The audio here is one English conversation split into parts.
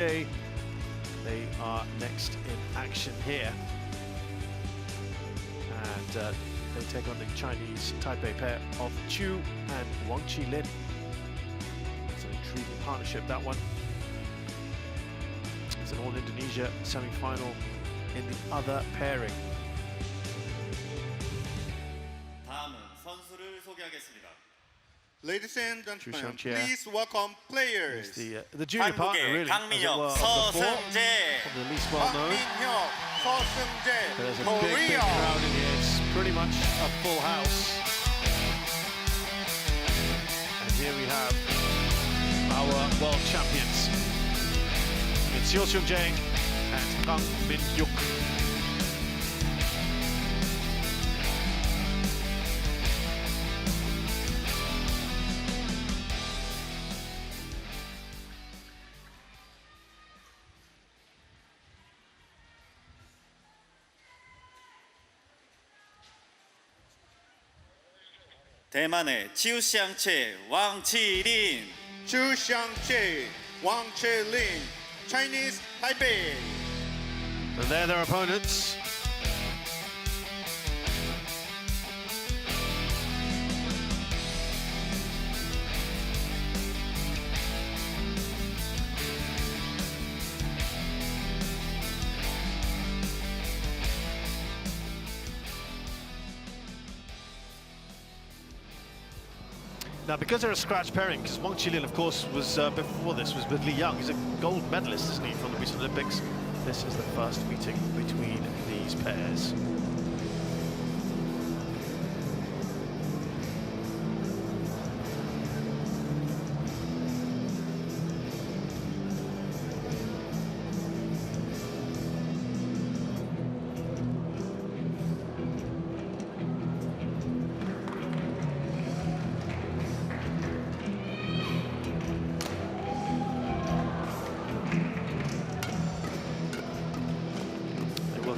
They are next in action here, and they take on the Chinese Taipei pair of Chiu and Wang Chi-Lin. It's an intriguing partnership, that one. It's an all-Indonesia semi-final in the other pairing. Ladies and gentlemen, please welcome players. The junior partner, really, as it were, of the four, the least well known. But there's a big crowd in here. It's pretty much a full house. And here we have our world champions. It's Chiu and Kang Min-hyuk. 대만의 치우샹체 왕치린. Chiu-Xiang-che, Wang Chi-Lin, Chinese Taipei. And they're their opponents. Now, because they're a scratch pairing, because Wang Chi-Lin, of course, was before this was with Li Yang. He's a gold medalist, isn't he, from the recent Olympics? This is the first meeting between these pairs.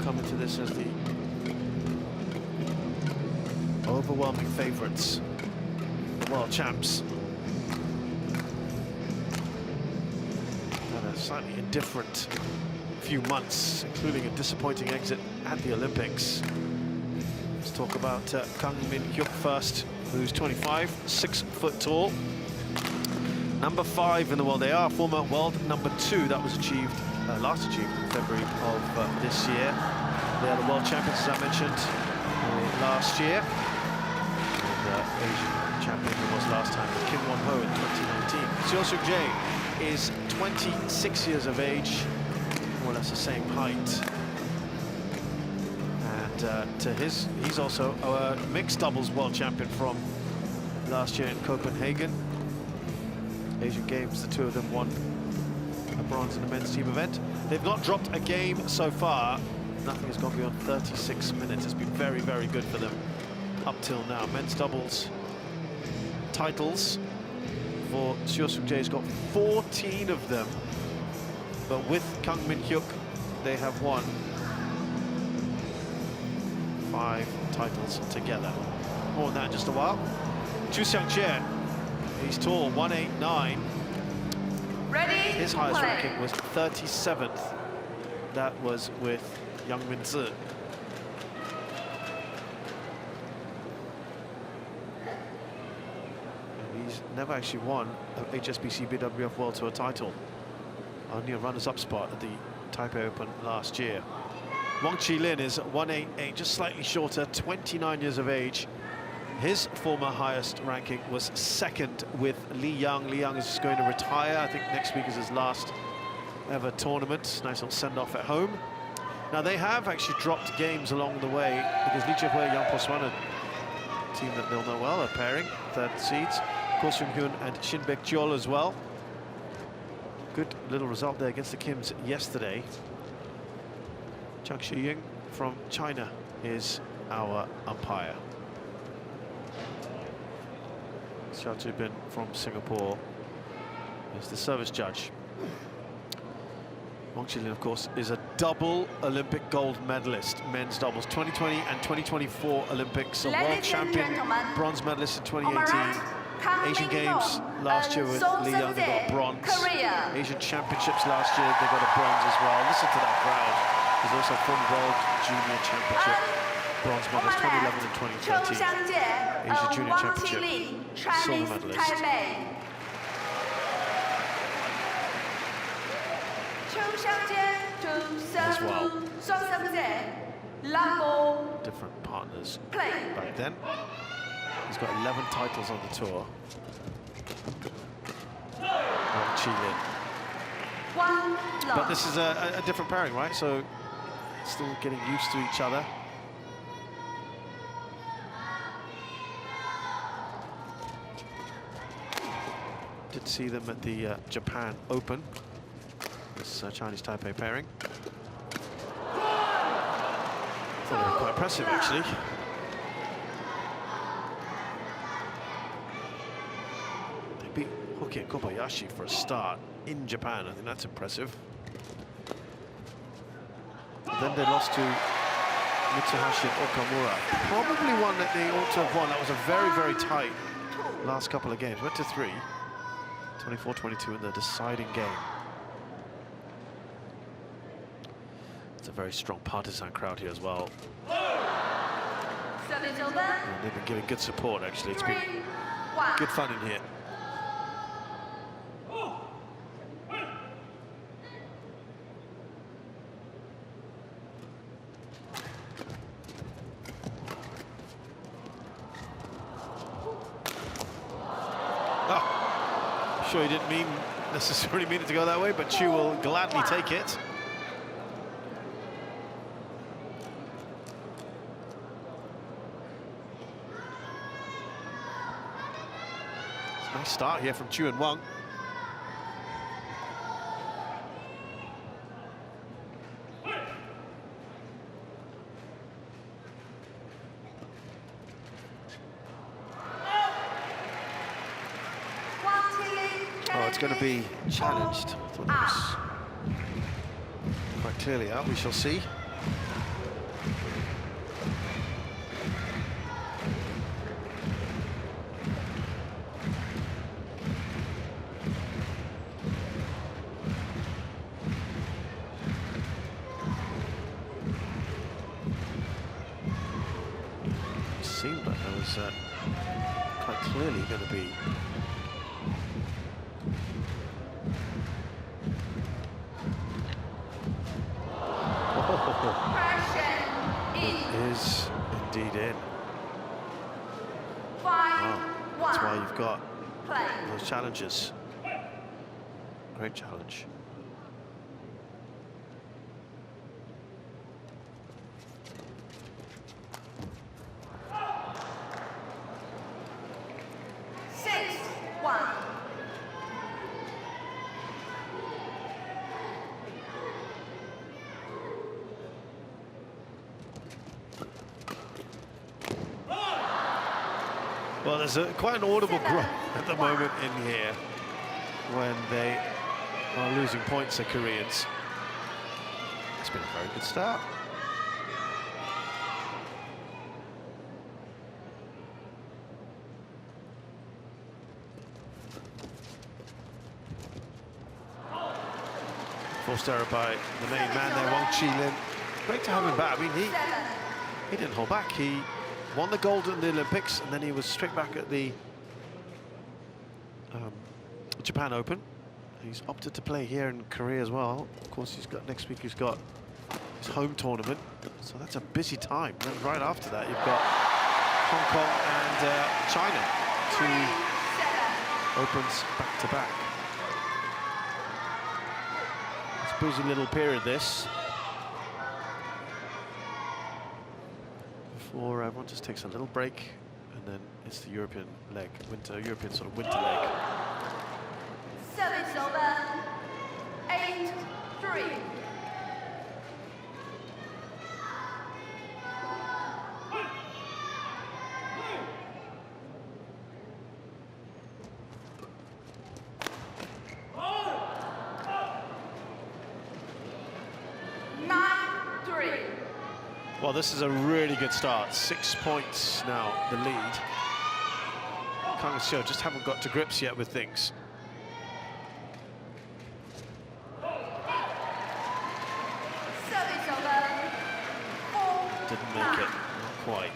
Come into this as the overwhelming favourites, the world champs. And a slightly indifferent few months, including a disappointing exit at the Olympics. Let's talk about Kang Min-hyuk first, who's 25, 6 foot tall. Number 5 in the world. They are former world number 2. That was achieved, last achieved in February of this year. They are the world champions, as I mentioned, last year. And Asian champion was last time with Kim Won-ho in 2019. Chiu is 26 years of age, more or less the same height. And he's also a mixed doubles world champion from last year in Copenhagen. Asian Games, the two of them won a bronze in the men's team event. They've not dropped a game so far. Nothing has gone beyond 36 minutes. It's been very, very good for them up till now. Men's doubles titles for Chiu has got 14 of them. But with Kang Min-hyuk, they have won 5 titles together. More than that in just a while. Chiu-Xiang-che, he's tall, 189. Ready? His highest ranking was 37th. That was with Yang Min-zi. And he's never actually won an HSBC BWF World Tour title. Only a runners-up spot at the Taipei Open last year. Wang Chi-Lin is 188, just slightly shorter, 29 years of age. His former highest ranking was 2nd with Li Yang. Li Yang is going to retire. I think next week is his last ever tournament. Nice little send-off at home. Now, they have actually dropped games along the way because Lee Jae-hwee, Yang Po-swan, a team that they'll know well, are pairing, 3rd seeds. Ko Seung-hyun and Shin Baek-jeol as well. Good little result there against the Kims yesterday. Chang Shi-ying from China is our umpire. Xiao Zhibin from Singapore is the service judge. Wang Chi-Lin, of course, is a double Olympic gold medalist, men's doubles, 2020 and 2024 Olympics, a world champion, bronze medalist in 2018. Asian Games last year with Lee Young, they got bronze. Asian Championships last year, they got a bronze as well. Listen to that crowd. There's also from World Junior Championship bronze medals 2011 and 2013. Asian Junior Championship silver medalist. As well. Different partners back then. He's got 11 titles on the tour. Chi-Lin. But this is a different pairing, right? So still getting used to each other. Did see them at the Japan Open. This Chinese Taipei pairing. Thought they were quite impressive, actually. They beat Hoki and Kobayashi for a start in Japan. I think that's impressive. Then they lost to Mitsuhashi and Okamura. Probably one that they ought to have won. That was a very, very tight last couple of games. Went to 3. 24-22 in the deciding game. It's a very strong partisan crowd here as well. And they've been giving good support, actually. It's been good fun in here. Sure, he didn't necessarily mean it to go that way, but Chiu will gladly take it. It's a nice start here from Chiu and Wang. It's going to be challenged. I thought that was quite clearly out. We shall see. It seemed like there was quite clearly going to be is indeed in. Wow. That's why you've got those challenges. Great challenge. Well, there's quite an audible grunt at the moment in here when they are losing points, the Koreans. It's been a very good start. Forced error by the main man there, Wang Chi-Lin. Great to have him back. I mean, he didn't hold back. He won the gold in the Olympics, and then he was straight back at the Japan Open. He's opted to play here in Korea as well. Of course, he's got next week. He's got his home tournament, so that's a busy time. And then right after that, you've got Hong Kong and China, 2 opens back to back. It's a busy little period, this. Before everyone just takes a little break, and then it's the European leg, European sort of winter leg. Service over. 8-3. Well, this is a really good start. 6 points now, the lead. Kang and Chiu just haven't got to grips yet with things. Didn't make it, not quite.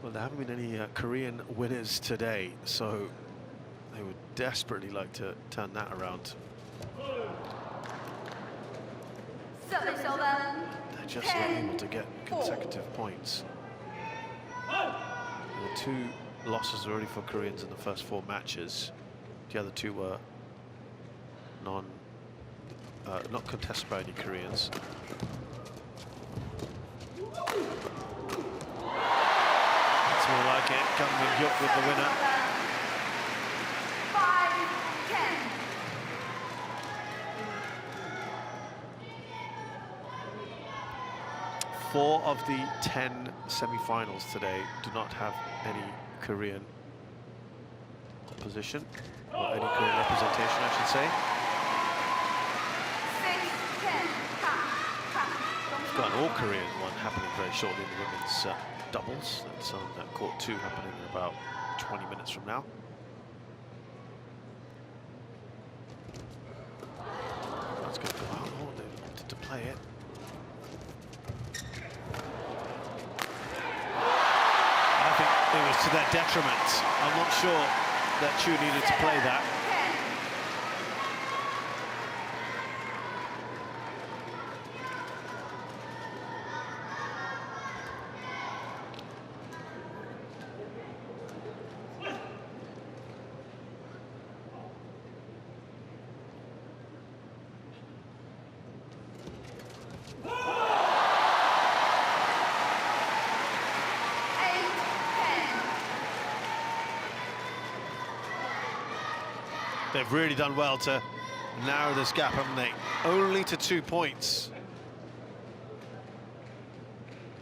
Well, there haven't been any Korean winners today, so they would desperately like to turn that around. They're just not able to get consecutive points. There were 2 losses already for Koreans in the first 4 matches. The other 2 were not contested by any Koreans. That's more like it. Kang Min-hyuk with the winner. 5-10. 4 of the 10 semi-finals today do not have any Korean opposition, or any Korean representation, I should say. We've got an all-Korean one happening very shortly in the women's doubles. That's on court 2 happening in about 20 minutes from now. That's going to go out. Oh, they wanted to play it. I think it was to their detriment. I'm not sure that Chiu needed to play that. 8-10. They've really done well to narrow this gap, haven't they? Only to 2 points.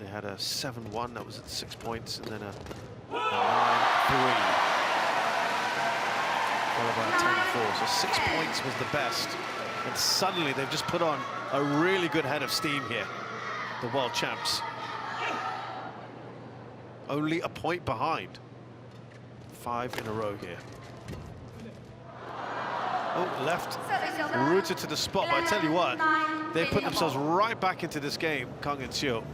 They had a 7-1, that was at 6 points, and then a 9-3. Followed by a 10-4, so 6 points was the best. And suddenly they've just put on a really good head of steam here, the world champs. Only a point behind. 5 in a row here. Oh, left, rooted to the spot, but I tell you what, they put themselves right back into this game, Kang and Chiu.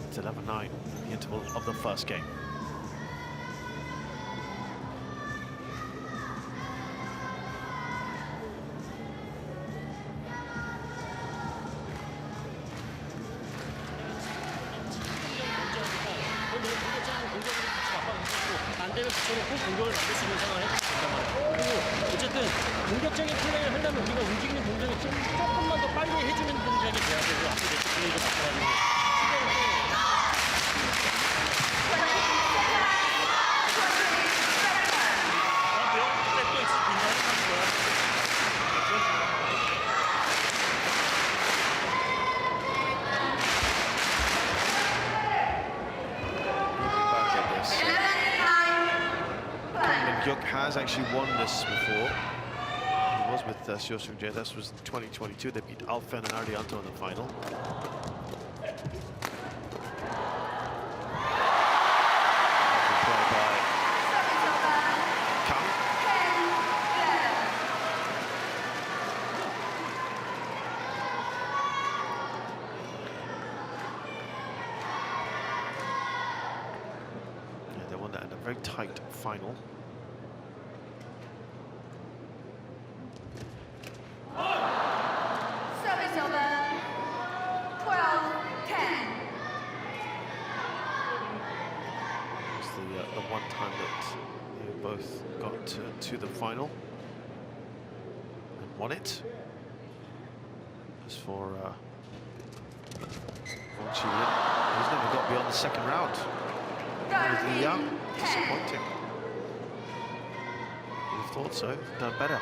It's 11-9 at the interval of the first game. 공격을 만들 수 있는 상황을 해줄 수 있단 말이에요. 그리고 어쨌든 공격적인 플레이를 하려면 우리가 움직이는 동작을 조금만 더 빨리 해주는 동작이 돼야 되고 앞으로 네트 플레이도 바꿔가지고 Hyuk has actually won this before. He was with Seo Seung-jae. This was 2022. They beat Alfen and Ardianto in the final. Play by Kang. Yeah, they won that in a very tight final. The one time that they both got to the final and won it. As for Wang Chi-Lin, he's never got beyond the second round. With Li Yang, disappointing. You'd have thought so, done better.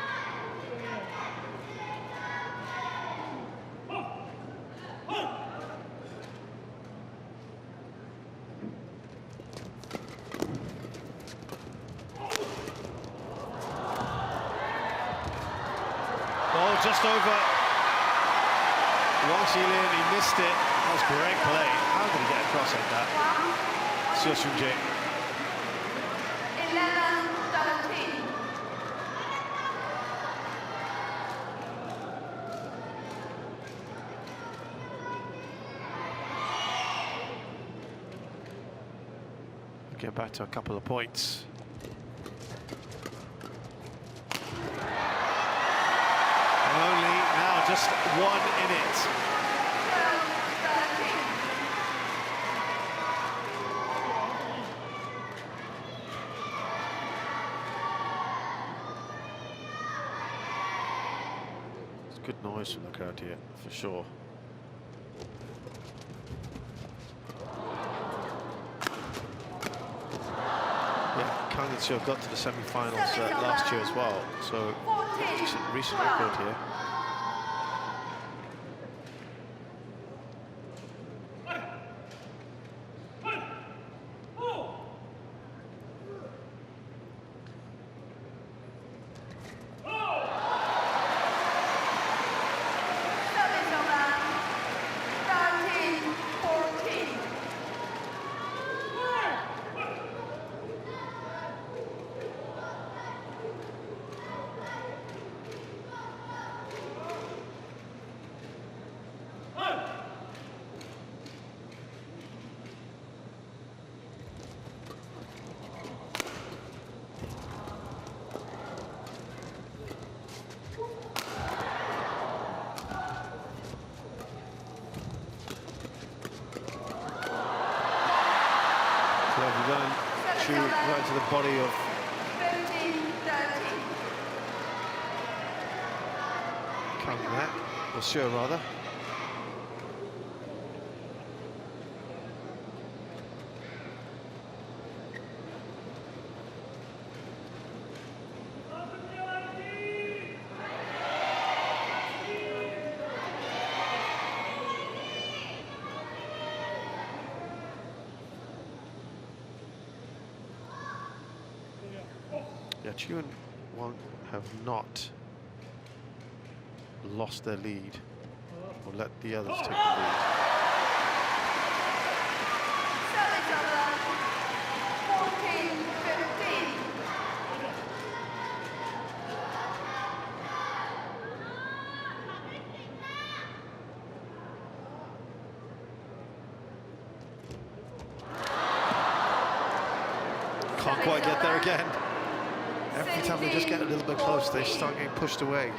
Just over Wang Chi-Lin, he missed it. That was great play. How did he get across like that? Chiu Xiang-che. 11-17. Get back to a couple of points. And only now just one in it. 12-13. It's good noise from the crowd here, for sure. Kang and Chiu got to the semi-finals last year as well, so decent recent record here. Service over. 13-14. Chiu right to the body of 15-13. Kang there, or Chiu rather. Yeah, Chiu and Wang have not lost their lead or let the others take the lead. Service over. 14-15. Can't quite get there again. Every time they just get a little bit close, they start getting pushed away.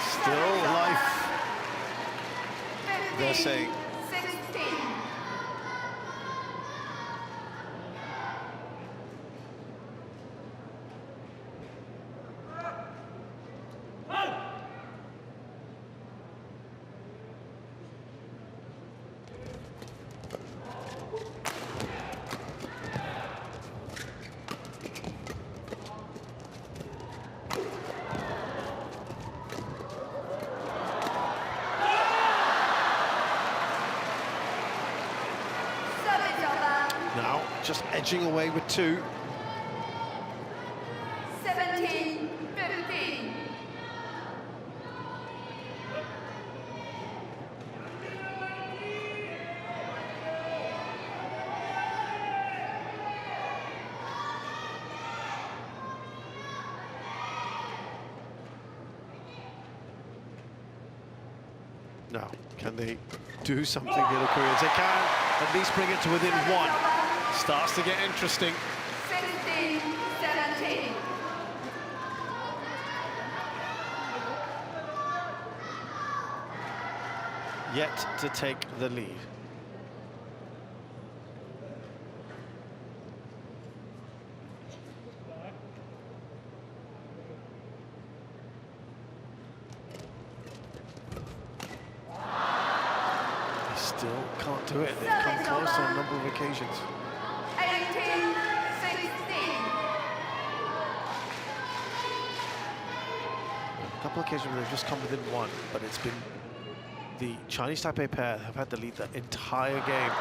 Still life, they're saying. 16. Now, just edging away with 2. 17-15. Now, can they do something here, the Koreans? They can at least bring it to within 1. Starts to get interesting. 16-17. Yet to take the lead. Still can't do it. They've come close on a number of occasions. 18-16. A couple of occasions where they've just come within 1, but it's been the Chinese Taipei pair have had the lead the entire game.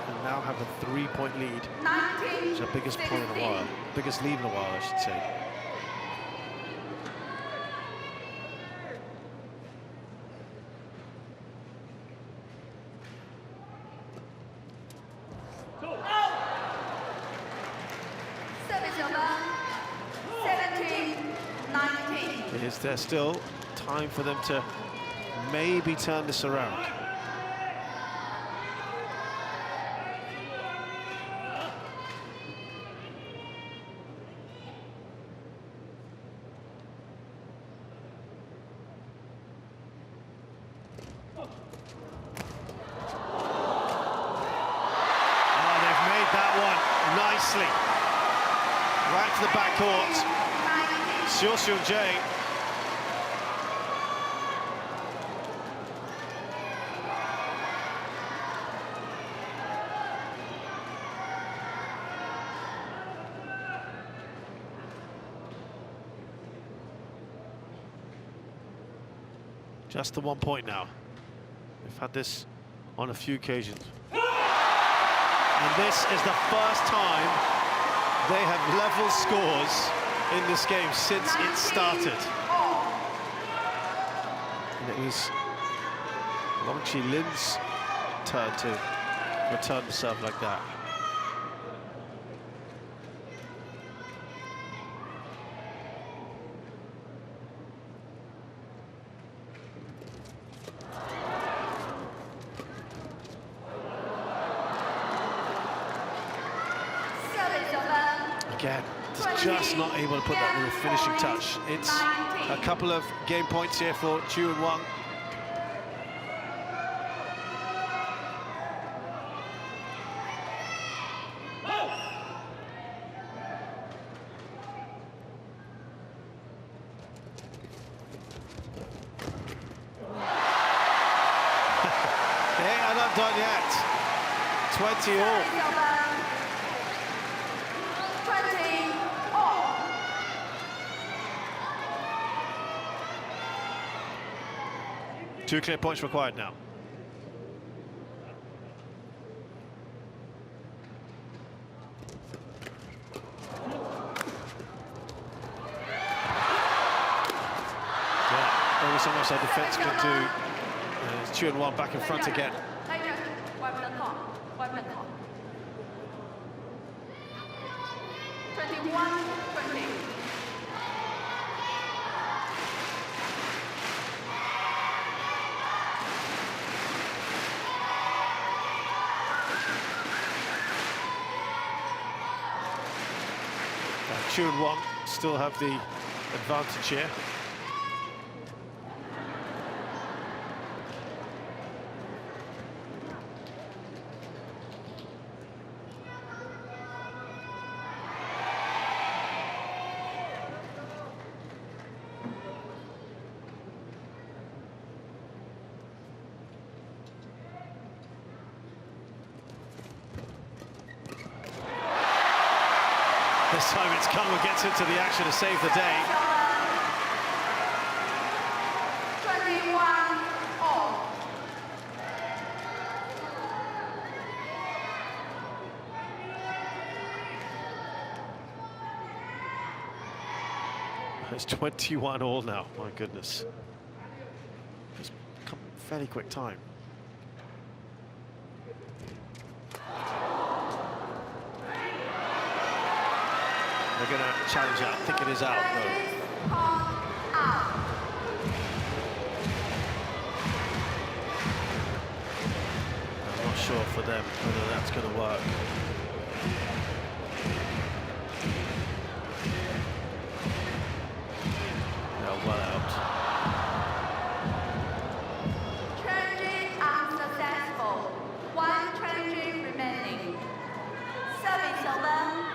and now have a 3-point lead. 19. It's the biggest point in a while. Biggest lead in a while, I should say. Service over. 17-19. Is there still time for them to maybe turn this around? Nicely. Right to the backcourt. Chiu. Just the 1 point now. We've had this on a few occasions. And this is the first time they have level scores in this game since it started. And it was Chi-Lin's turn to return the serve like that. Again, just not able to put that little finishing touch. It's a couple of game points here for Chiu and Wang. They are not done yet. 20 all. 2 clear points required now. Yeah, only so much our defense can do. Chiu and Wang back in front again. 21-20. Chiu and Wang still have the advantage here. This time it's Kang who gets into the action to save the day. 21 all. It's 21 all now, my goodness. It's come fairly quick time. They're going to challenge that. I think it is out, though. I'm not sure for them whether that's going to work. They're well out. Changing unsuccessful. 1 changing remaining. Service over.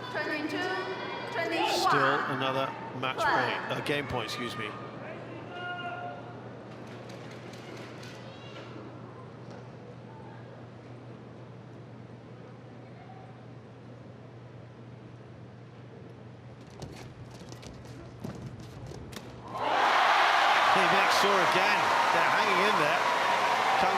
22-21. Still another match point, game point, excuse me. He makes sure again they're hanging in there. Kang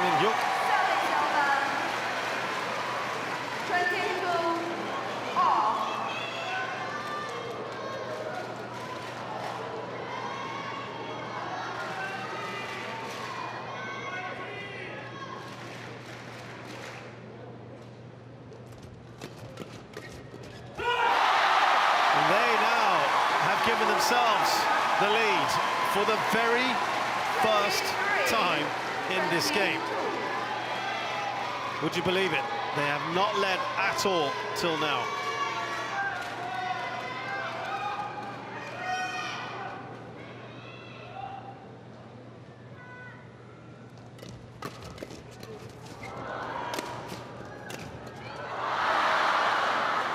themselves the lead for the very first time in this game. Would you believe it? They have not led at all till now.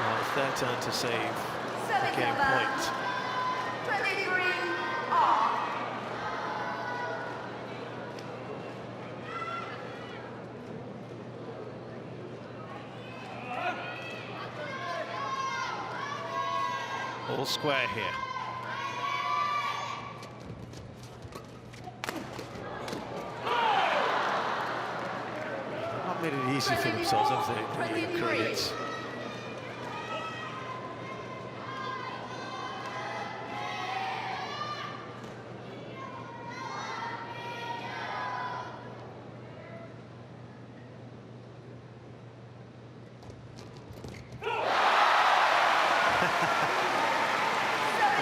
Well, it's their turn to save the game point. 23-all. All square here. They've not made it easy for themselves, have they, the Koreans?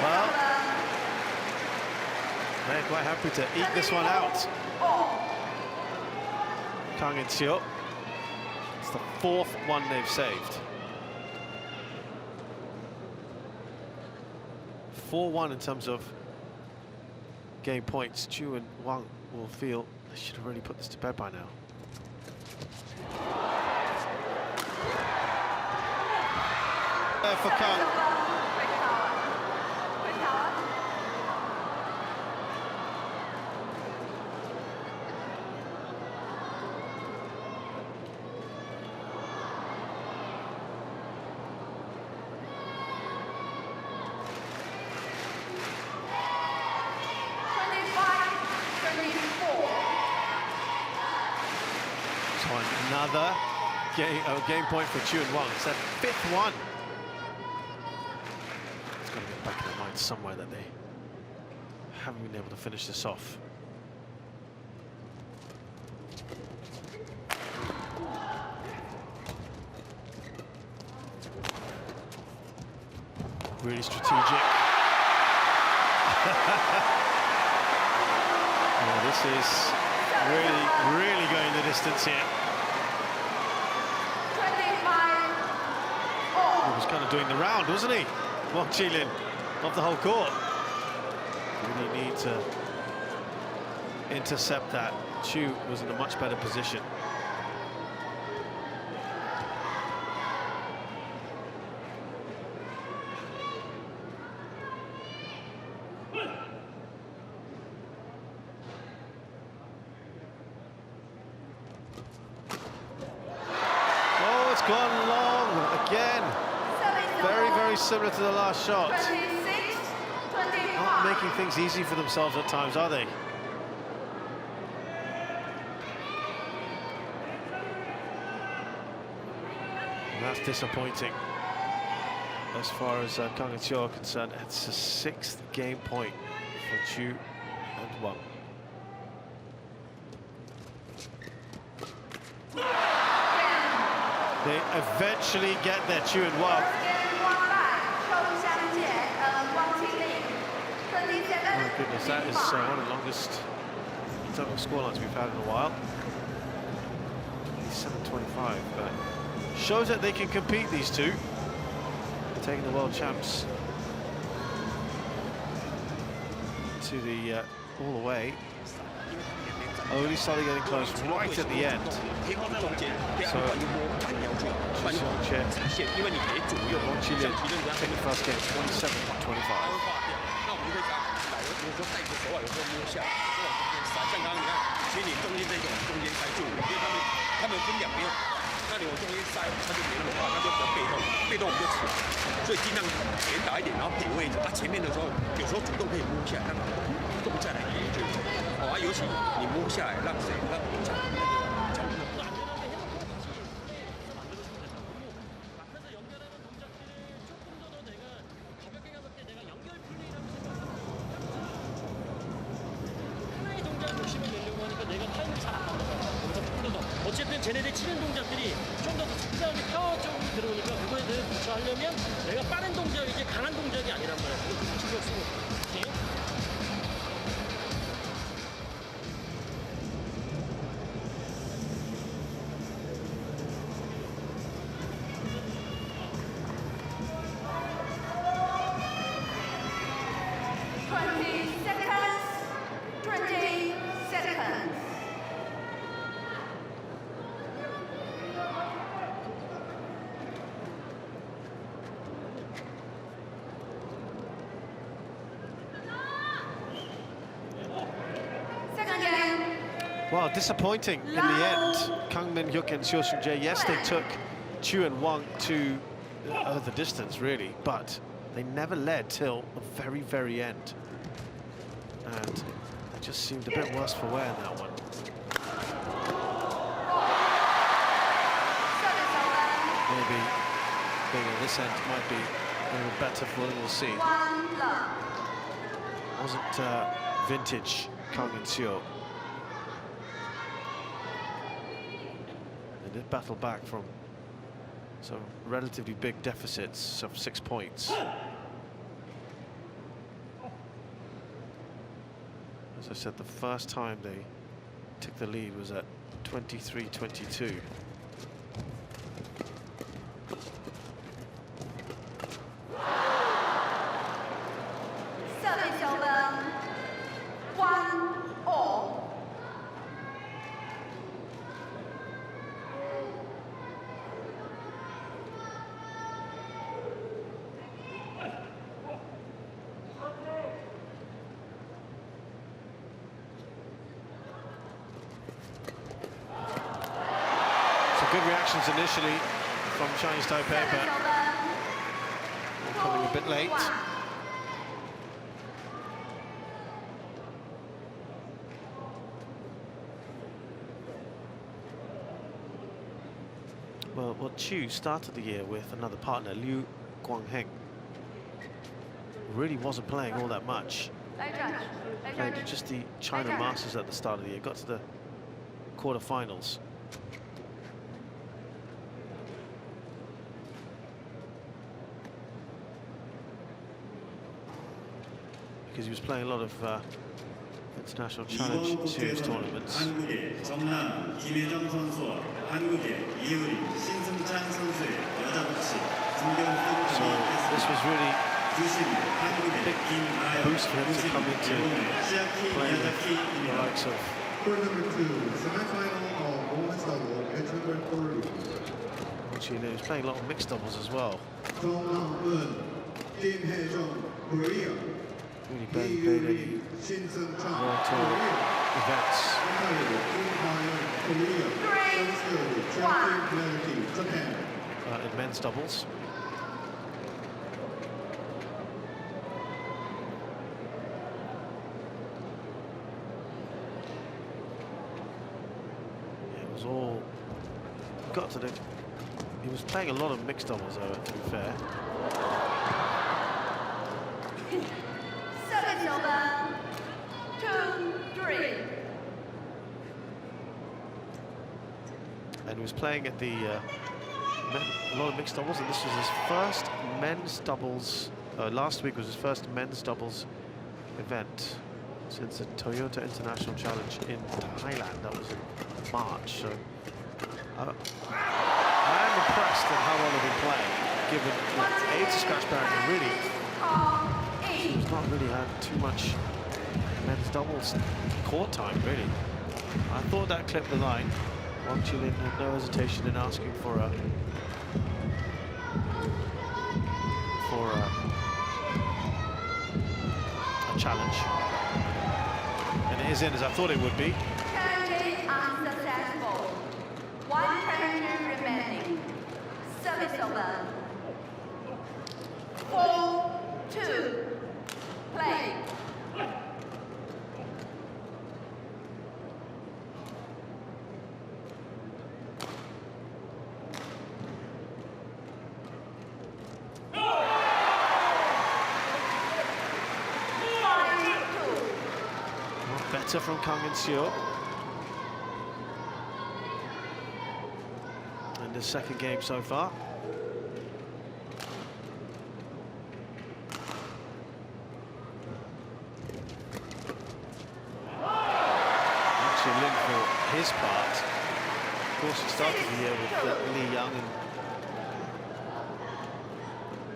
Well, they're quite happy to eat this one out. Kang and Chiu. It's the fourth one they've saved. 4-1 in terms of game points. Chiu and Wang will feel they should have already put this to bed by now. For Kang. Another game point for Chiu and Wang. It's their fifth one. It's got to get back in their mind somewhere that they haven't been able to finish this off. Really strategic. Yeah, this is really going the distance here. He was kind of doing the round, wasn't he? Well, Chi-Lin of the whole court. Really need to intercept that. Chiu was in a much better position. Oh, it's gone long again. Very similar to the last shot. 26, 25. Not making things easy for themselves at times, are they? And that's disappointing. As far as Kang and Chiu are concerned, it's the sixth game point for Chiu and Wang. They eventually get there, Chiu and Wang. Oh my goodness, that is one of the longest total scorelines we've had in a while. 27-25, but shows that they can compete, these two. They're taking the world champs to the all the way. Only started getting close right at the end. So, Wang Chi-Lin take the first game, 27-25. 比如说带着手啊，有时候摸下，像刚刚你看，其实你中间这种中间塞住，因为他们分两边，那你往中间塞，他就没那么快，他就比较被动，被动我们就起来，所以尽量连打一点，然后给位置。啊，前面的时候有时候主动可以摸下来，让动下来也就好啊，尤其你摸下来，让谁让讲那个讲那个。 어쨌든 쟤네들 치는 동작들이 좀 더 특별하게 파워적으로 들어오니까 그거에 대해 대처하려면 내가 빠른 동작이지 강한 동작이 아니란 말이야. 그거 신경 쓰고 Well, disappointing in the end. Kang Min-hyuk and Seo Seung-jae, yes, they took Chiu and Wang to the distance, really, but they never led till the very, very end. And it just seemed a bit worse for wear in that one. Maybe being at this end might be a little better for them, we'll see. Wasn't vintage Kang and Seo. They did battle back from some relatively big deficits of 6 points. As I said, the first time they took the lead was at 23-22. Good reactions initially from Chinese Taipei, but coming a bit late. Well, Chiu started the year with another partner, Liu Guangheng. Really wasn't playing all that much. Played just the China Masters at the start of the year, got to the quarterfinals. Because he was playing a lot of international challenge series tournaments. So this was really a big boost for him to come into playing with the likes of Chi-Lin. He was playing a lot of mixed doubles as well. Really barely played any World Tour events. In men's doubles. Yeah, it was all got to the. He was playing a lot of mixed doubles, though, to be fair. And he was playing at the a lot of mixed doubles, and this was his first men's doubles. Last week was his first men's doubles event since the Toyota International Challenge in Thailand. That was in March. So I am impressed at how well they've been playing, given that it's a scratch barrier. Really, he's not really had too much men's doubles court time, really. I thought that clipped the line. Wang Chi-Lin had no hesitation in asking for a challenge, and it is in as I thought it would be. Challenge unsuccessful. 1 challenge remaining. Service over. 4-2. Play. Better from Kang and Seo. In the second game so far. Chi-Lin for his part. Of course, he started the year with Li Yang, and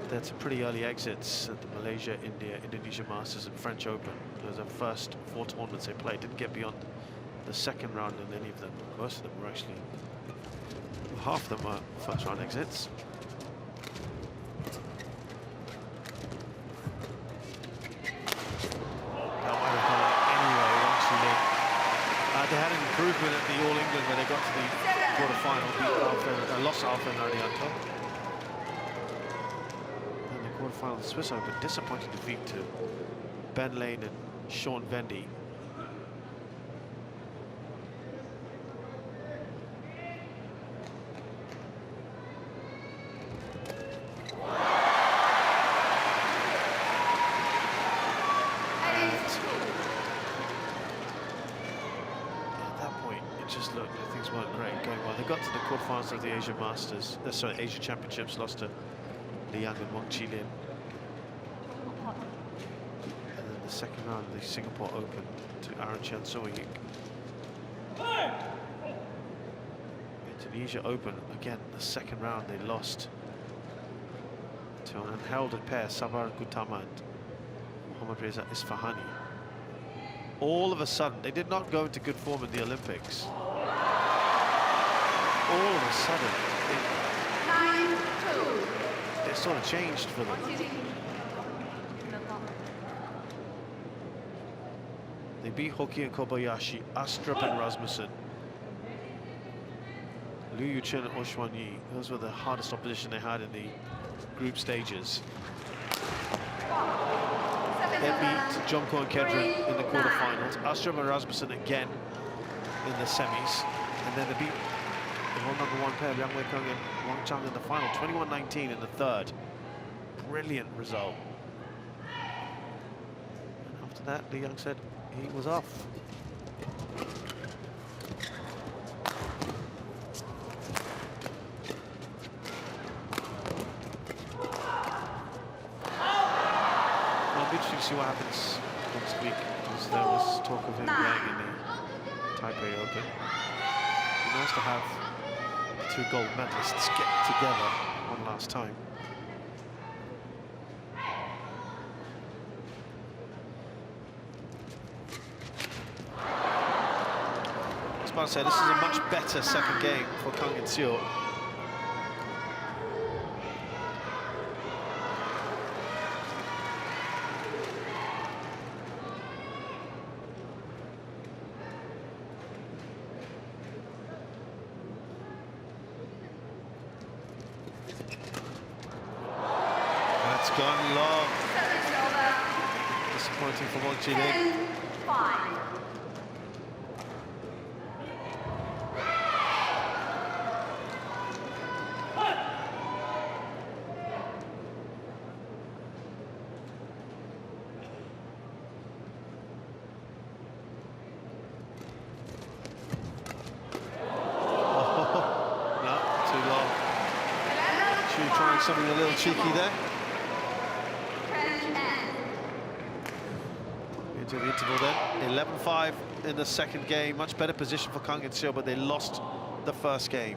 they had some pretty early exits at the Malaysia, India, Indonesia Masters and French Open. Those are the first 4 tournaments they played. Didn't get beyond the second round in any of them. Most of them were actually, half of them were first round exits. That might have gone anyway. Wang Chi-Lin They had an improvement at the All England where they got to the quarter-final, lost Alpha Nardianto. And the quarter-final of the Swiss Open, disappointing defeat to Ben Lane and Sean Vendy. Just looked, things weren't great going well. They got to the quarterfinals of the Asia Masters, Asia Championships, lost to Li Yang and Wang Chi-Lin. And then the second round of the Singapore Open to Aaron Chan Soyik. Indonesia Open, again, the second round they lost to an unheralded pair, Sabar Gautama and Mohammad Reza Isfahani. All of a sudden, they did not go into good form in the Olympics. All of a sudden, it sort of changed for them. They beat Hoki and Kobayashi, Astrup and Rasmussen, Liu Yuchen and Oshwan Yi. Those were the hardest opposition they had in the group stages. They beat Jomko and Kedren in the quarterfinals, Astrup and Rasmussen again in the semis, and then they beat the world #1 pair, Liang Weikeng and Wang Chang in the final, 21-19 in the third. Brilliant result. And after that, Li Yang said he was off. Interesting to see what happens next week, because there was talk of him playing in the Taipei Open. It'd be nice to have the two gold medalists get together one last time. I was about to say, this is a much better second game for Kang and Chiu. Gone long. Disappointing for Wang Chi-Lin. No, too long. Chiu trying something a little cheeky there. Into the interval then, 11-5 in the second game. Much better position for Kang and Chiu, but they lost the first game.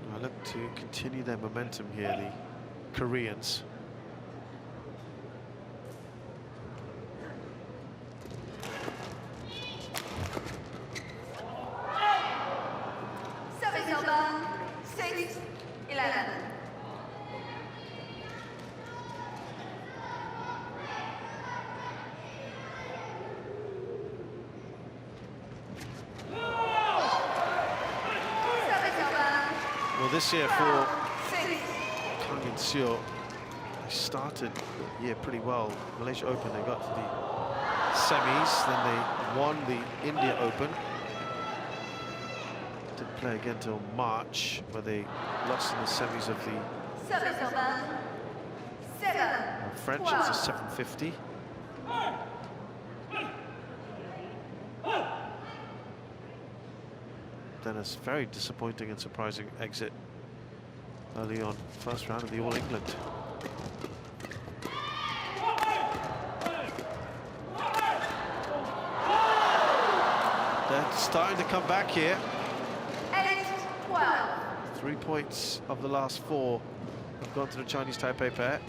I look to continue their momentum here, the Koreans. Service over 6-11. Well, this year for Kang and Chiu, they started the year pretty well. Malaysia Open, they got to the semis, then they won the India Open to play again till March, where they lost in the semis of the Service over. 7. French. It's a 750. Then a very disappointing and surprising exit early on, first round of the All England. They're starting to come back here. 8-12. 3 points of the last 4 have gone to the Chinese Taipei pair.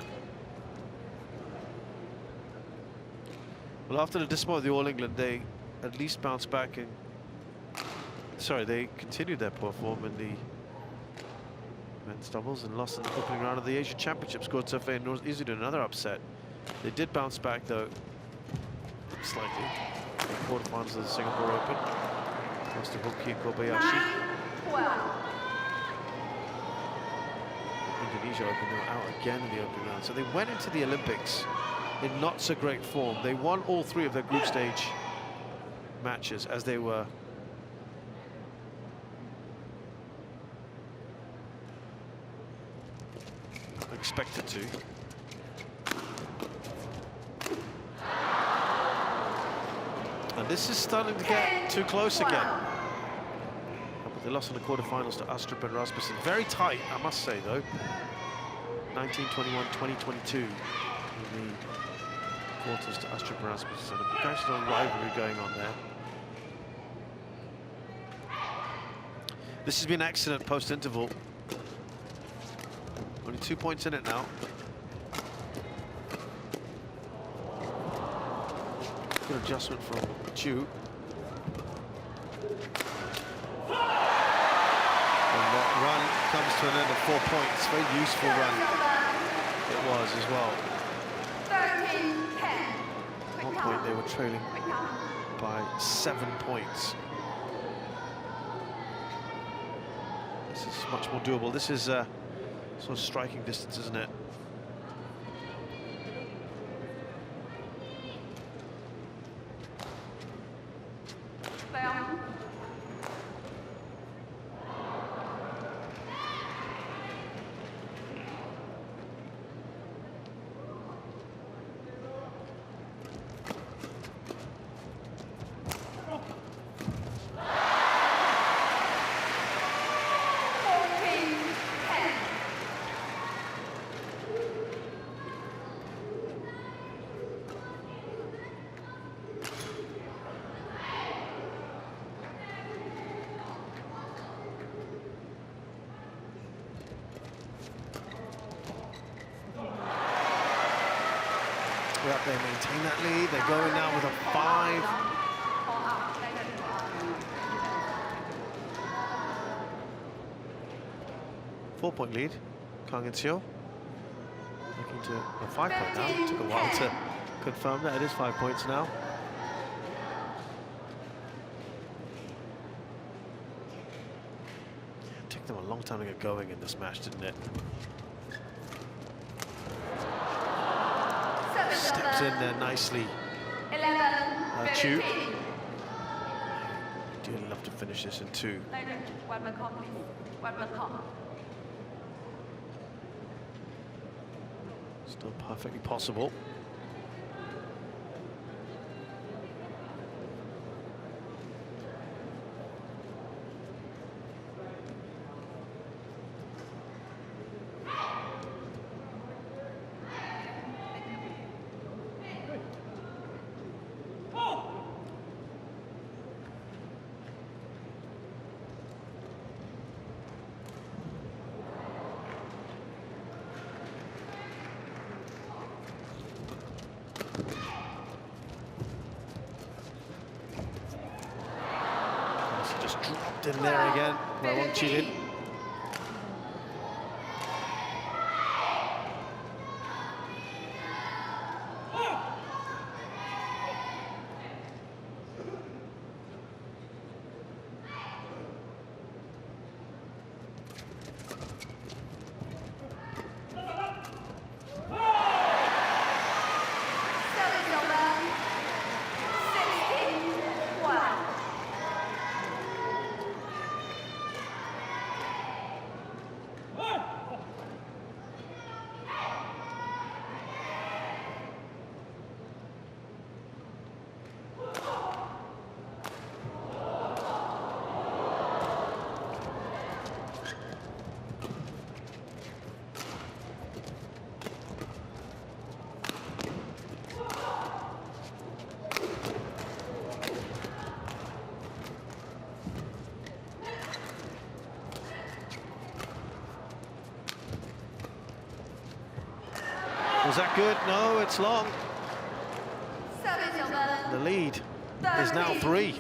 Well, after the disappointment of the All England, they at least bounced back and they continued their poor form in the men's doubles and lost in the opening round of the Asian Championships. Scored Tefei and North Easy did another upset. They did bounce back though, slightly. Quarterfinals of the Singapore Open. Lost to Hoki and Kobayashi. 9-12. Indonesia Open, they were out again in the opening round. So they went into the Olympics in not so great form. They won all 3 of their group stage matches as they were expected to. And this is starting to get too close again. But they lost in the quarterfinals to Astrup and Rasmussen. Very tight, I must say, though. 1921, 2022 in the quarters to Astrup and Rasmussen. A professional rivalry going on there. This has been excellent post-interval. Only 2 points in it now. Good adjustment from Chiu. And that run comes to an end of 4 points. Very useful run it was as well. 13-10. At one point they were trailing by 7 points. This is much more doable. This is sort of striking distance, isn't it? They maintain that lead. They're going now with a 5. 4-point lead. Kang and Chiu looking to a 5-point now. It took a while to confirm that. It is 5 points now. It took them a long time to get going in this match, didn't it? Steps in there nicely. 11. Chiu. Do love to finish this in 2. 1 more call, please. 1 more call. Still perfectly possible. In there again by Wang Chi-Lin. Was that good? No, it's long. The lead is now 3.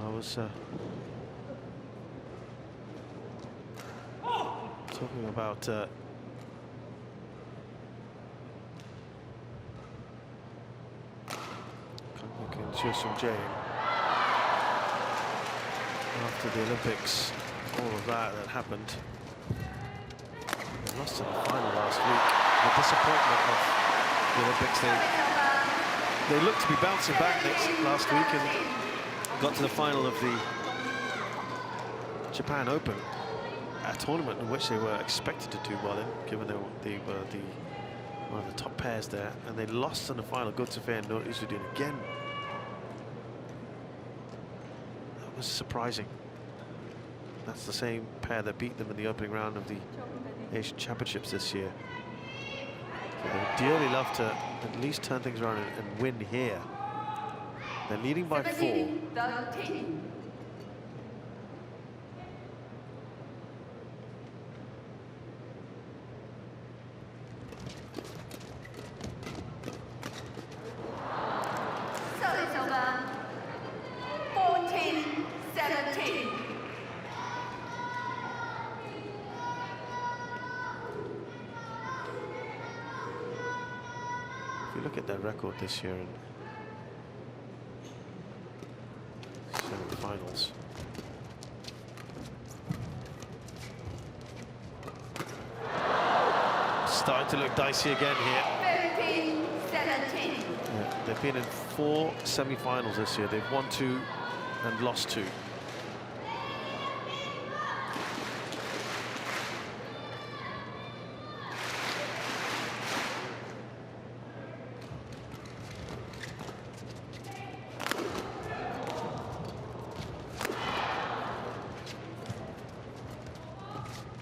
I was talking about Kang Chiu after the Olympics, all of that happened. They lost in the final last week. The disappointment of the Olympics. They looked to be bouncing back last week and got to the final of the Japan Open, a tournament in which they were expected to do well in, given they were one of the top pairs there, and they lost in the final. Go to Fair No Izudin again. That was surprising. That's the same pair that beat them in the opening round of the Asian Championships this year. So they would dearly love to at least turn things around and win here. They're leading by 4. If you look at their record this year in semi-finals, starting to look dicey again here. 15-17. Yeah, they've been in 4 semi-finals this year. They've won 2 and lost 2.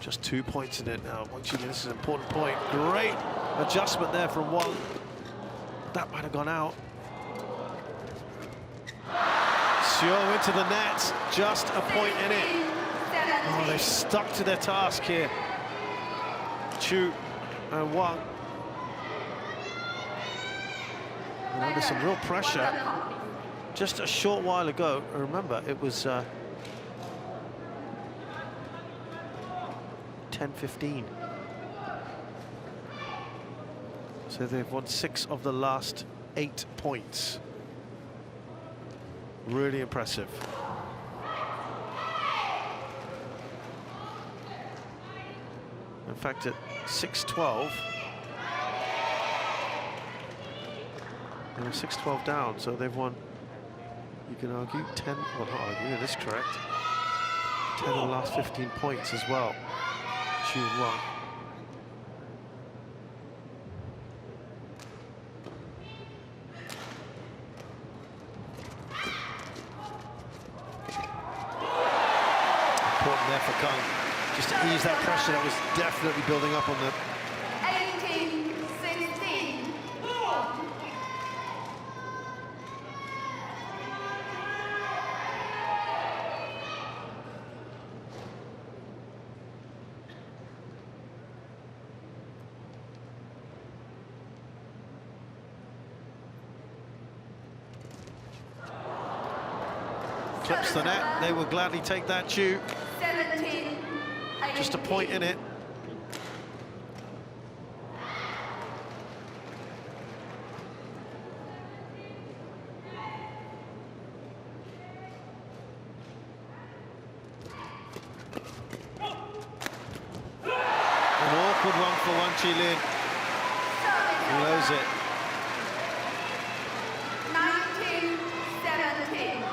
Just 2 points in it now. Chi-Lin, this is an important point. Great adjustment there from Wang. That might have gone out. Chiu into the net. Just a point in it. Oh, they've stuck to their task here. Chiu and Wang. And under some real pressure. Just a short while ago, remember, it was 10-15. So they've won 6 of the last 8 points. Really impressive. In fact, at 6-12, they were 6-12 down, so they've won, you can argue, 10, well, not argue, it is correct, 10 of the last 15 points as well. Chiu and Wang. Important there for Kang, just to ease that pressure that was definitely building up on them. 18-16. Clips the net, they will gladly take that, Chiu. 17. Just a point in it. An awkward one for Chi-Lin. He knows it. 19-17.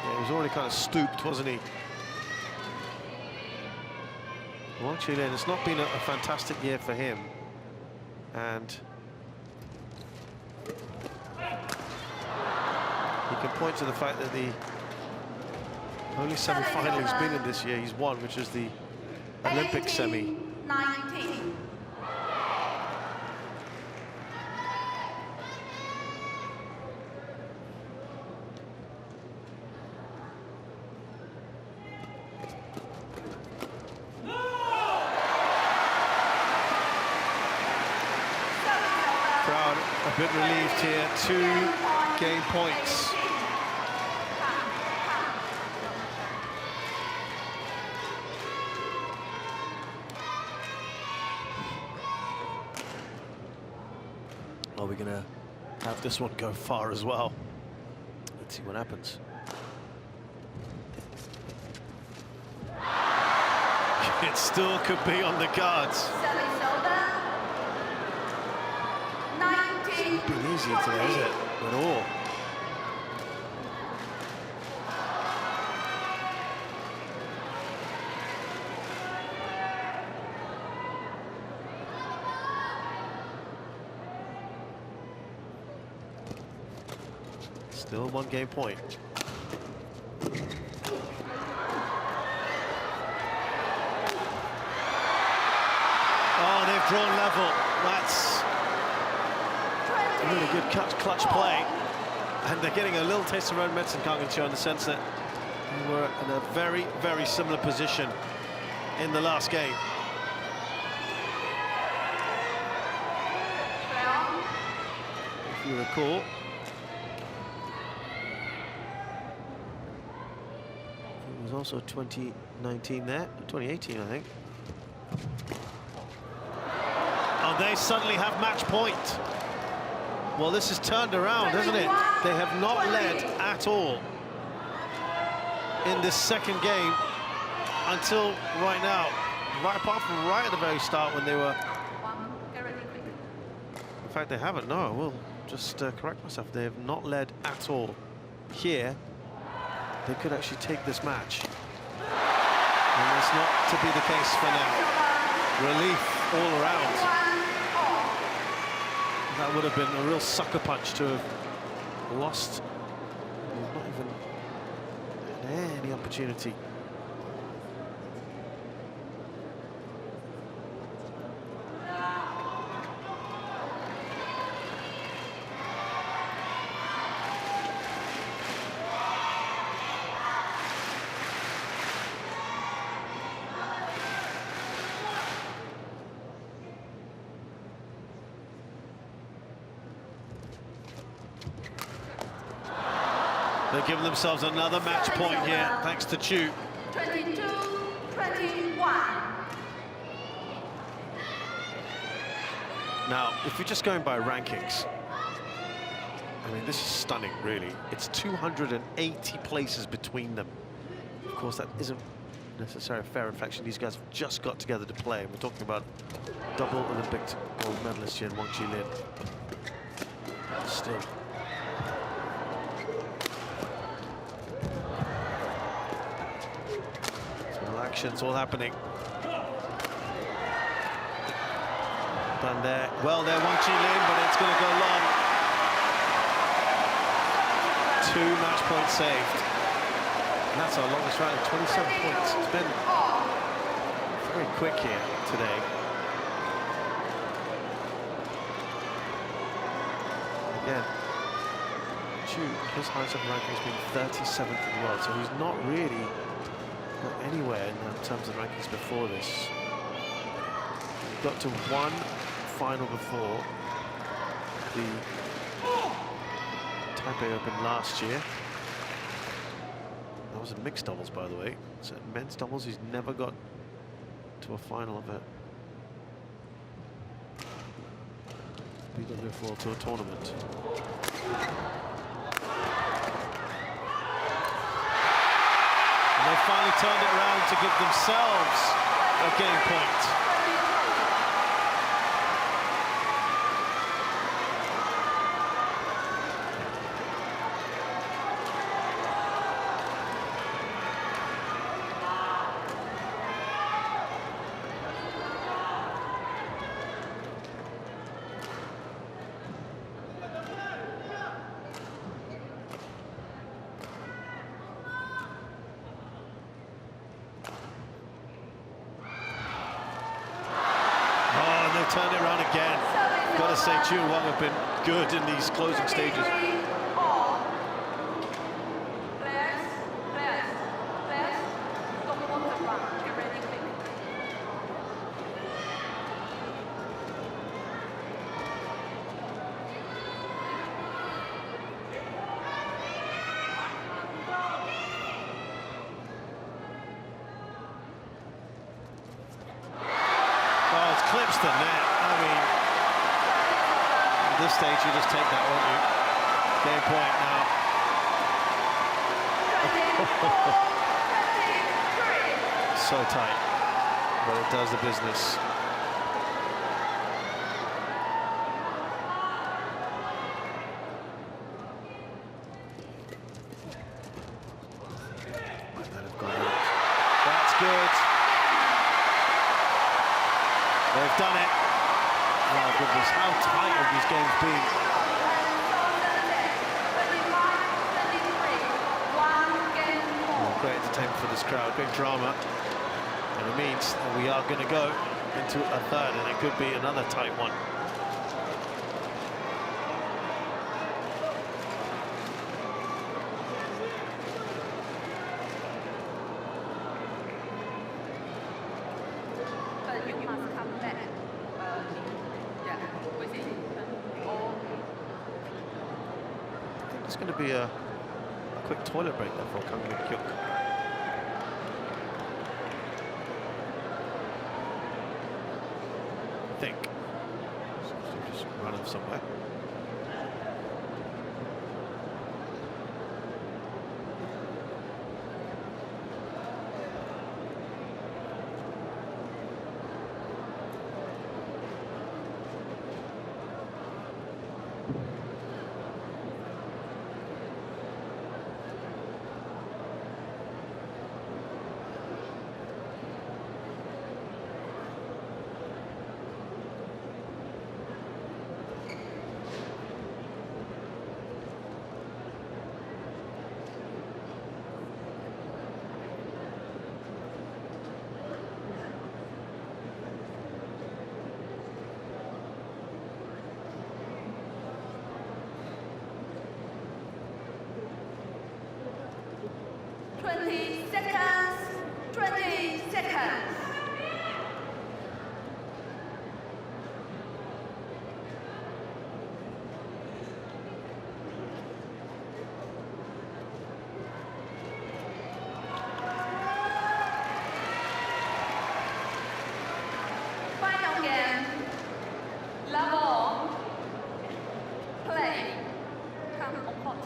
He was already kind of stooped, wasn't he? Chi-Lin, it's not been a fantastic year for him, and he can point to the fact that the only semi-final he's been in this year he's won, which is the Olympic semi. 19. An bit relieved here. 2 game points. Are we gonna have this one go far as well? Let's see what happens. It still could be on the cards. Service over. 19. It's been easier today, is it? At all. Still 1 game point. Oh, they've drawn level. That's a really good clutch play. And they're getting a little taste of their own medicine, Kang and Chiu, in the sense that they were in a very, very similar position in the last game. If you recall, it was also 2019 there, 2018, I think. Oh, they suddenly have match point. Well, this is turned around, hasn't it? They have not led at all in this second game until right now. Right, apart from right at the very start when they were... In fact, they haven't, no, I will just correct myself. They have not led at all. Here, they could actually take this match. And that's not to be the case for now. Relief all around. That would have been a real sucker punch to have lost. Not even had any opportunity. They're giving themselves another match point here, thanks to Chiu. 22-21. Now, if you're just going by rankings, I mean, this is stunning, really. It's 280 places between them. Of course, that isn't necessarily a fair reflection. These guys have just got together to play. We're talking about double Olympic gold medalist here in Wang, Chi-Lin. Still. Actions all happening. Done there. Well, there, Wang Chi-Lin, but it's going to go long. 2 match points saved. And that's our longest round, 27 points. It's been very quick here today. Again, Chiu, his highest ever ranking has been 37th in the world, so he's not really anywhere in terms of rankings before this. He got to 1 final before the Taipei Open last year. That was in mixed doubles, by the way. So in men's doubles, he's never got to a final of a BWF World Tour tournament. They finally turned it around to give themselves a game point. Turned it around again. Gotta say, Chiu and Wang have been good in these closing stages. clips the net. I mean, at this stage, you just take that, won't you? Game point now. So tight, but it does the business. That's good. They've done it. Oh goodness, how tight have these games been? Oh, great entertainment for this crowd, great drama. And it means that we are going to go into a third, and it could be another tight one. But you must come back. Within all. I think there's going to be a quick toilet break there for Kang and Chiu. I think. So just running somewhere. Final game. Level. Play. Come on court.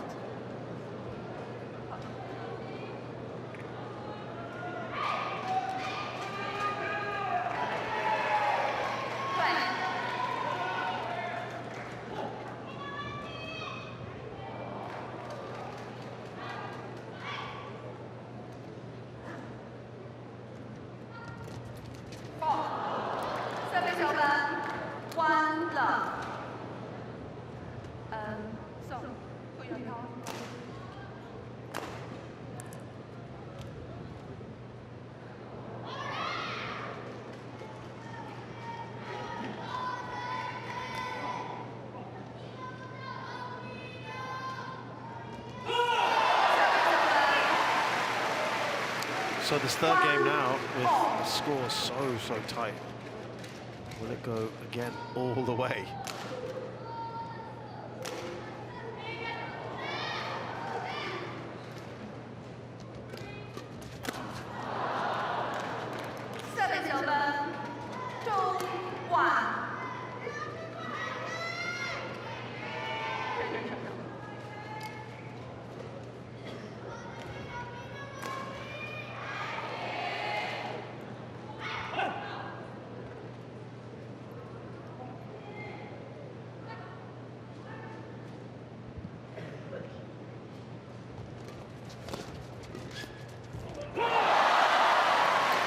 So this third game now, with the score so tight, will it go again all the way?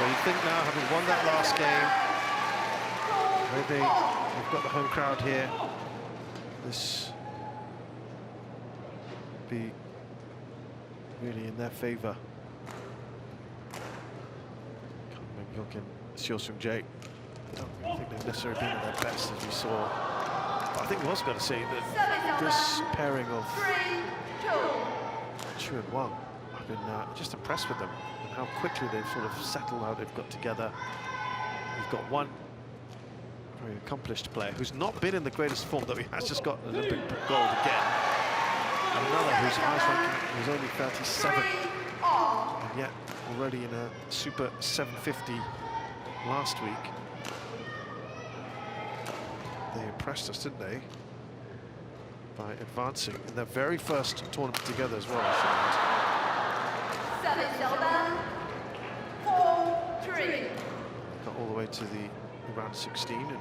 I think now, having won that last game, maybe we've got the home crowd here. This be really in their favour. Kang and Chiu Jae. I don't really think they've necessarily been at their best, as we saw. But I think we also got to say that this pairing of Chiu and Wang, I've been just impressed with them. How quickly they've sort of settled, how they've got together. We've got one very accomplished player who's not been in the greatest form, though he has just got an Olympic gold again. And another whose highest ranking was only 37, and yet already in a Super 750 last week. They impressed us, didn't they? By advancing in their very first tournament together as well, I should add. 7-7, 4-3. Got all the way to the round 16 and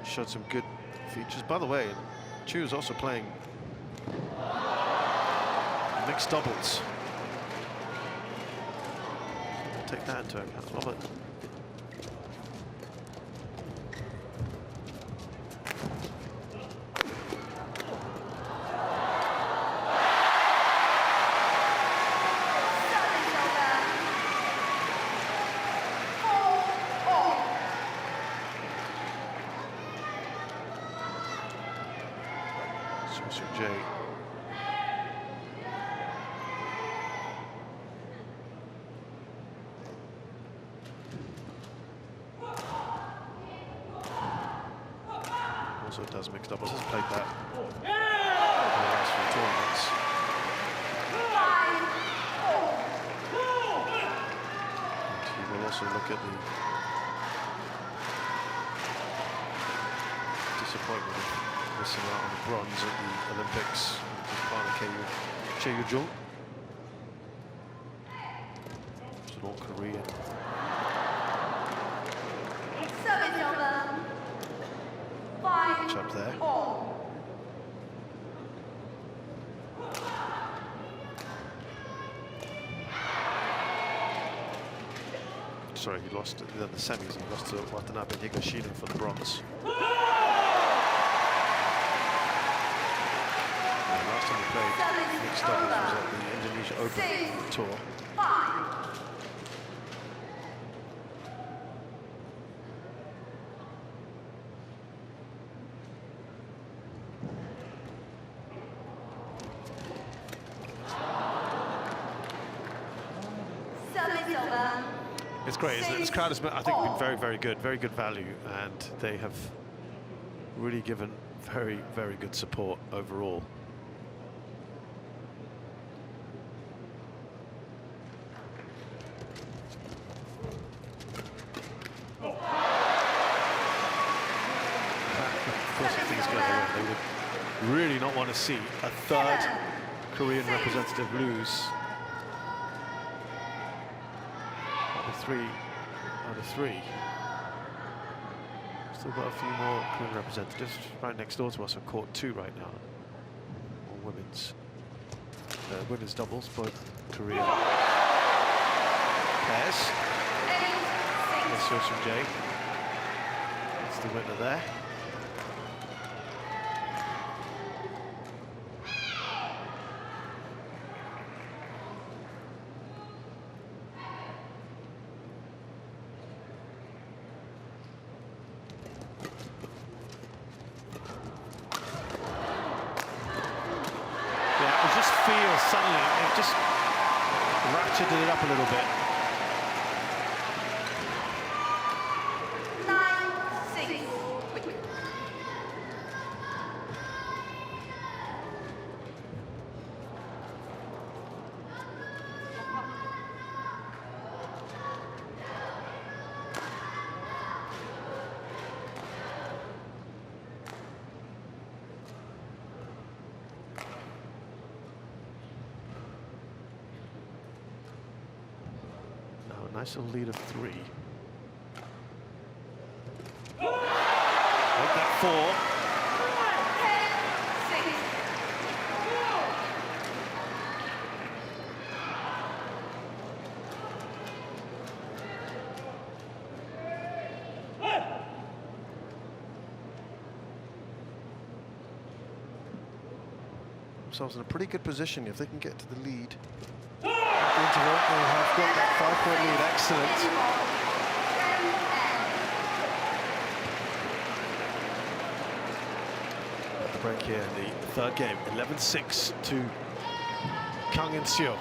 showed some good features. By the way, Chiu is also playing mixed doubles. Take that into account as well. But also does mixed doubles. Has played that in the last few tournaments. And he will also look at the disappointment of missing out on the bronze at the Olympics with his partner Chiu. It's an all-Korean. 7-7, 5 Up there. all. Sorry, he lost in the semis. He lost to Watanabe Higashino for the bronze. Last time he played mixed doubles was at the Indonesia Open Tour. 5. It's great, isn't it? This crowd has been, I think, been very, very good value, and they have really given very, very good support overall. Of course, if things go their way, they would really not want to see a third Korean representative lose. Three out of three. Still got a few more Korean representatives right next door to us on court 2 right now. On women's doubles, both Korean pairs. That's Sudirman J. That's the winner there. Suddenly, it just ratcheted it up a little bit. 9-6. Nice little lead of 3. Make that 4. 10-6. Themselves in a pretty good position if they can get to the lead. Interval, they have got that 5-point lead. Excellent. At the break here in the third game, 11-6 to Kang and Chiu.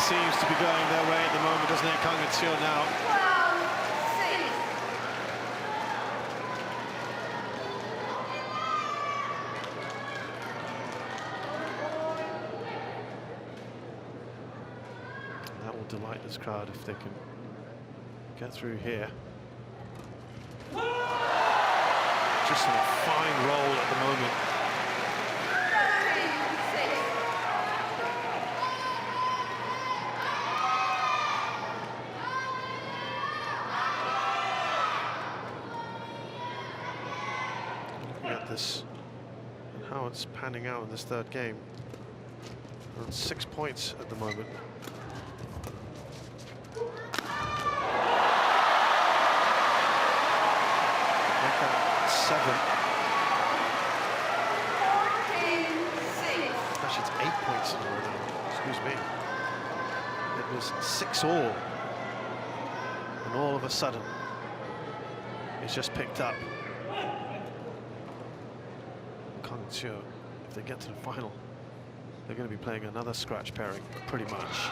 seems to be going their way at the moment, doesn't it? Kang and Chiu now. 12-6. That will delight this crowd if they can get through here. Just on a fine roll at the moment. 13-6. Looking at this and how it's panning out in this third game. Around 6 points at the moment. Make that 7. 14-6. Actually, it's 8 points in a row now. Excuse me. It was 6-all. And all of a sudden, it's just picked up. Kang and Chiu, if they get to the final, they're going to be playing another scratch pairing, pretty much.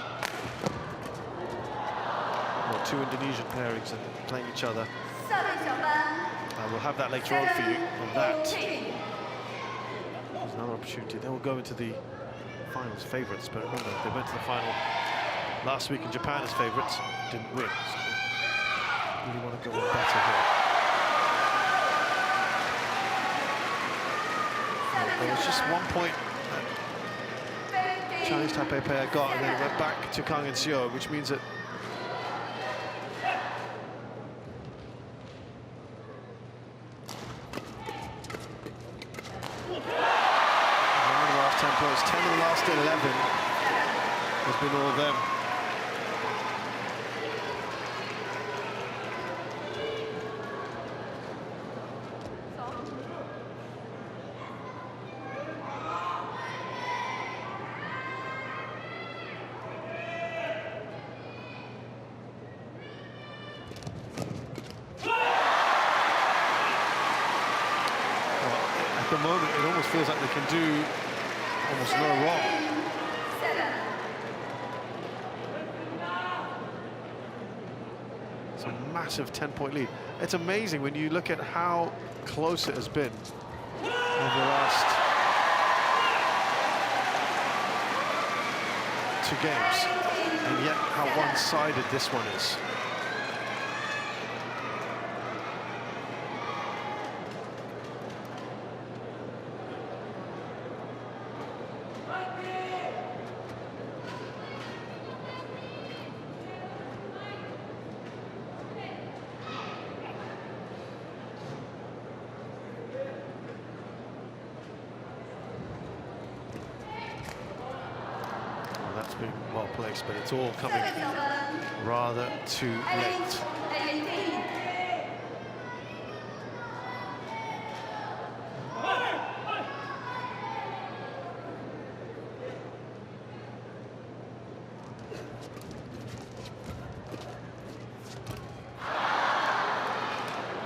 Well, 2 Indonesian pairings and playing each other. 7小分 We'll have that later on for you. And that 18. is another opportunity. They will go into the finals favourites, but remember, they went to the final last week in Japan as favourites, didn't win. So they really want to go on better here. There was just 1 point that Chinese Taipei pair got, and then it went back to Kang and Chiu, which means that points, 10 of the last 11 has been all them. Well, at the moment, it almost feels like they can do almost no wrong. 7. It's a massive 10-point lead. It's amazing when you look at how close it has been over the last 2 games, and yet how one-sided this one is. That's been well placed, but it's all coming 7小分 rather too late. 18.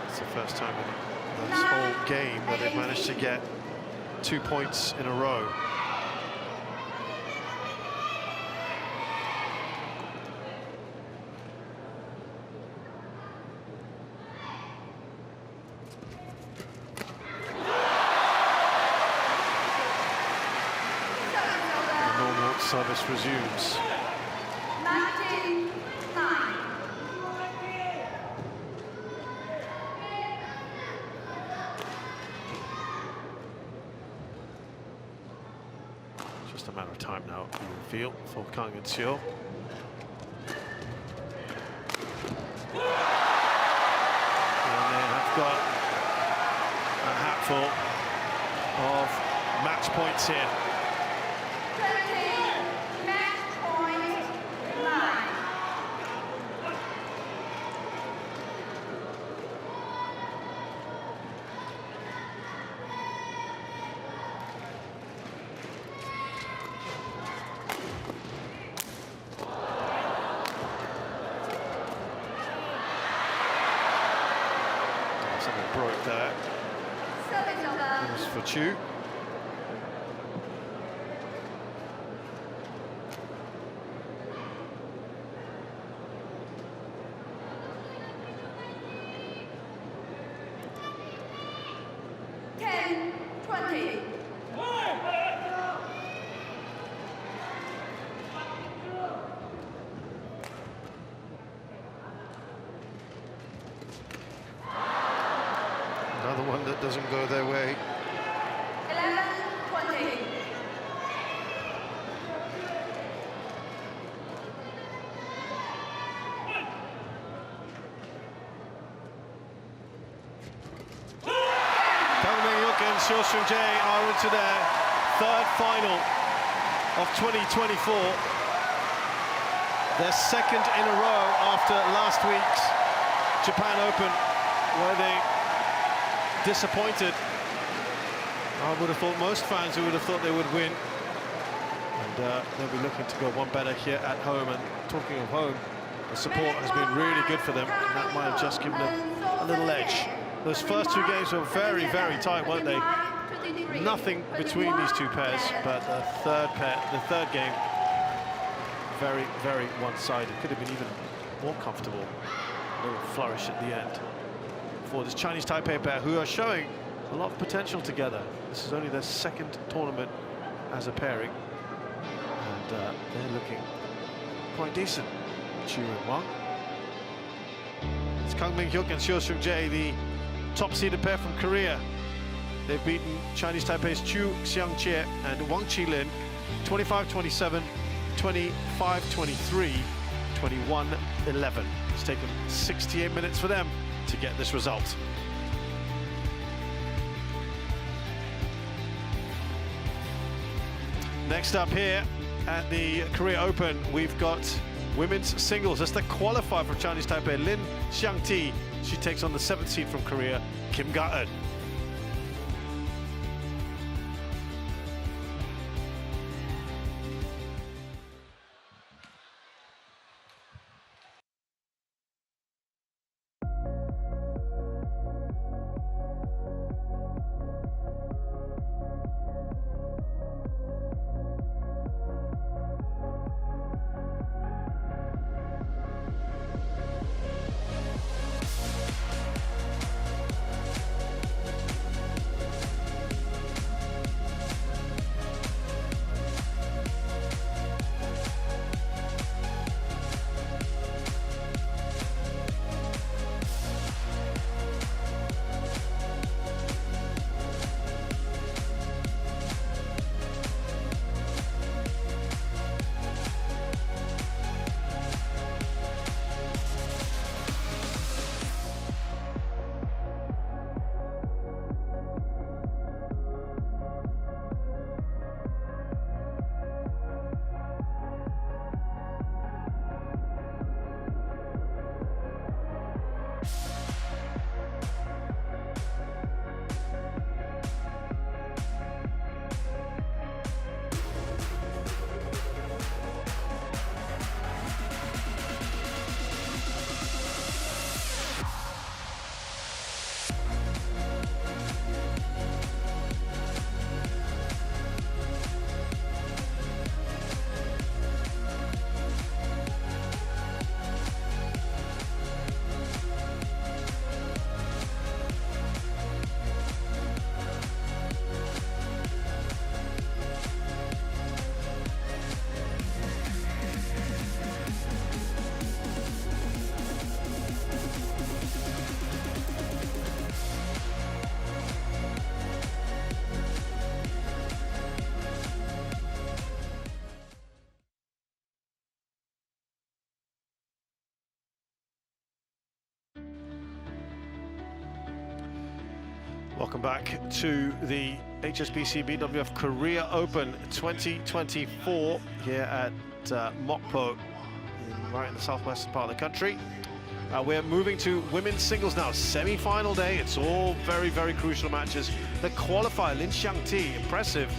It's the first time in this whole game that they've managed to get 2 points in a row. Service resumes. 19-9. Just a matter of time now, you feel, for Kang and Chiu. And they have got a hatful of match points here. 20. Match point 9. Something broke there. 7小分 That was for Chiu. 20. Another one that doesn't go their way. 11-20. Kang and Chiu are into their third final of 2024. Their second in a row after last week's Japan Open, where they disappointed. I would have thought most fans who would have thought they would win. And they'll be looking to go one better here at home. And talking of home, the support has been really good for them, and that might have just given them a little edge. Those first two games were very, very tight, weren't they? Nothing between these two pairs, but the third game, very, very one-sided. Could have been even more comfortable. A little flourish at the end for this Chinese Taipei pair, who are showing a lot of potential together. This is only their second tournament as a pairing, and they're looking quite decent. Chiu and Wang. It's Kang Min-hyuk and Chiu, the top-seeded pair from Korea. They've beaten Chinese Taipei's Chiu and Wang Chi-Lin 25-27, 25-23, 21-11. It's taken 68 minutes for them to get this result. Next up here at the Korea Open, we've got women's singles. That's the qualifier from Chinese Taipei, Lin Xiangti. She takes on the 7th seed from Korea, Kim Ga-eun. Welcome back to the HSBC BWF Korea Open 2024 here at Mokpo, right in the southwestern part of the country. We're moving to women's singles now, semi-final day. It's all very, very crucial matches. The qualifier, Lin Xiangti, impressive